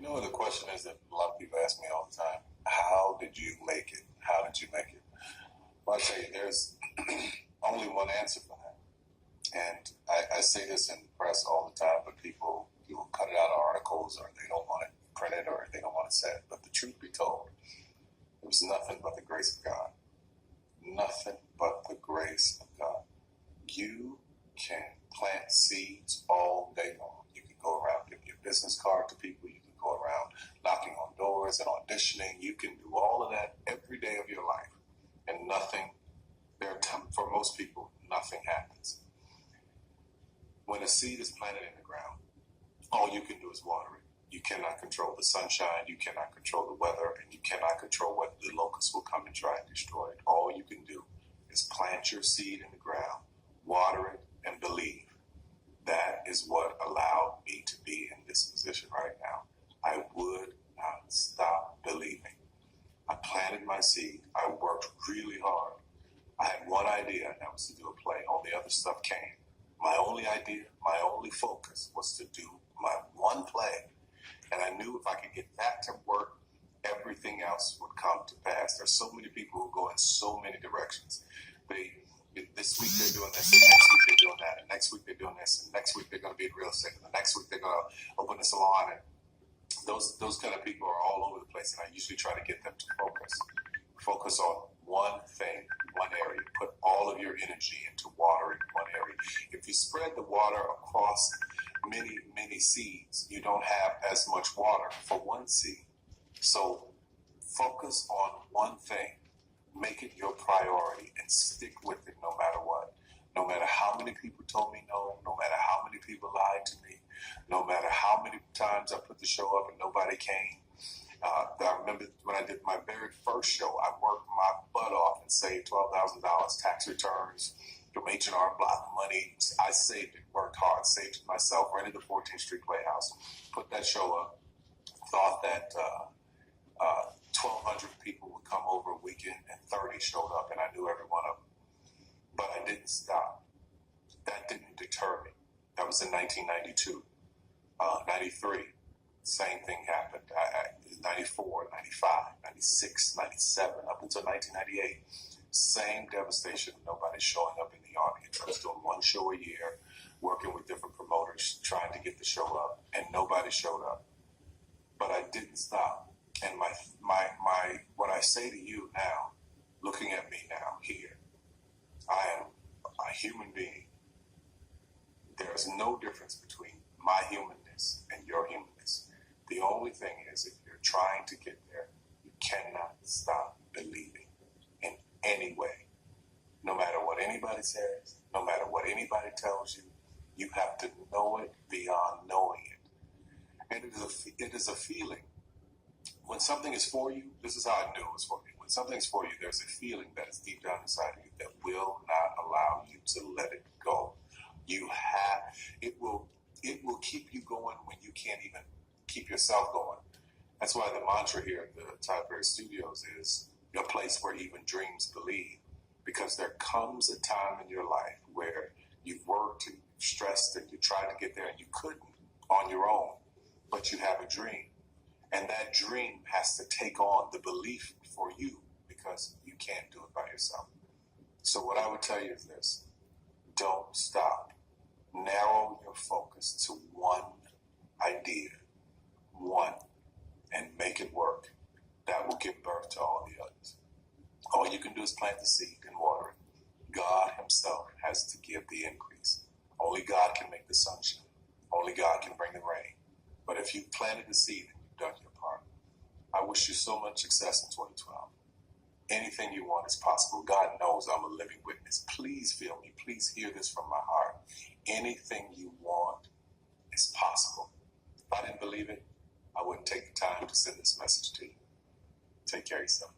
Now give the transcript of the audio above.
You know, the question is that a lot of people ask me all the time, how did you make it? How did you make it? Well, I tell you, there's only one answer for that. And I say this in the press all the time, but people cut it out of articles, or they don't want it printed, or they don't want it said. But the truth be told, it was nothing but the grace of God. Nothing but the grace of God. You can plant seeds all day long. You can go around giving your business card to people. You can go around knocking on doors and auditioning. You can do all of that every day of your life. And nothing, for most people, nothing happens. When a seed is planted in the ground, all you can do is water it. You cannot control the sunshine, you cannot control the weather, and you cannot control whether the locusts will come and try and destroy it. All you can do is plant your seed in the ground, water it, and believe. That is what allowed me to be in this position right now. I would not stop believing. I planted my seed. I worked really hard. I had one idea, and that was to do a play. All the other stuff came. My only idea, my only focus was to do my one play. And I knew if I could get that to work, everything else would come to pass. There's so many people who go in so many directions. This week they're doing this, and next week they're doing that, and next week they're doing this, and next week they're going to be in real estate, and the next week they're going to open a salon. And those kind of people are all over the place, and I usually try to get them to focus on one thing, one area. Put all of your energy into watering one area. If you spread the water across many seeds, you don't have as much water for one seed. So focus on one thing. Make it your priority and stick with it no matter what. No matter how many people told me no, no matter how many people lied to me, no matter how many times I put the show up and nobody came. I remember when I did my very first show, I worked my butt off and saved $12,000 tax returns from H&R Block money. I saved it, worked hard, saved it myself, rented the 14th Street Playhouse, put that show up, thought that 1,200 people would come over a weekend, and 30 showed up, and I knew every one of them. But I didn't stop. That didn't deter me. That was in 1992. 93, same thing happened. 94, 95, 96, 97, up until 1998. Same devastation, nobody showing up in the audience. I was doing one show a year, working with different promoters, trying to get the show up, and nobody showed up. But I didn't stop. And my what I say to you now, looking at me now here, I am a human being. There is no difference between my humanness and your humanness. The only thing is, if you're trying to get there, you cannot stop believing in any way. No matter what anybody says, no matter what anybody tells you, you have to know it beyond knowing it. And it is a feeling. When something is for you, this is how I knew it was for me. When something's for you, there's a feeling that is deep down inside of you that will not allow you to let it go. It will keep you going when you can't even keep yourself going. That's why the mantra here at the Tyler Perry Studios is a place where even dreams believe. Because there comes a time in your life where you've worked and stressed and you tried to get there and you couldn't on your own, but you have a dream. And that dream has to take on the belief for you because you can't do it by yourself. So what I would tell you is this: don't stop. Narrow your focus to one idea, and make it work. That will give birth to all the others. All you can do is plant the seed and water it. God himself has to give the increase. Only God can make the sunshine. Only God can bring the rain. But if you've planted the seed and you've done your part, I wish you so much success in 2012. Anything you want is possible. God knows I'm a living witness. Please feel me. Please hear this from my heart. Anything you want is possible. If I didn't believe it, I wouldn't take the time to send this message to you. Take care of yourself.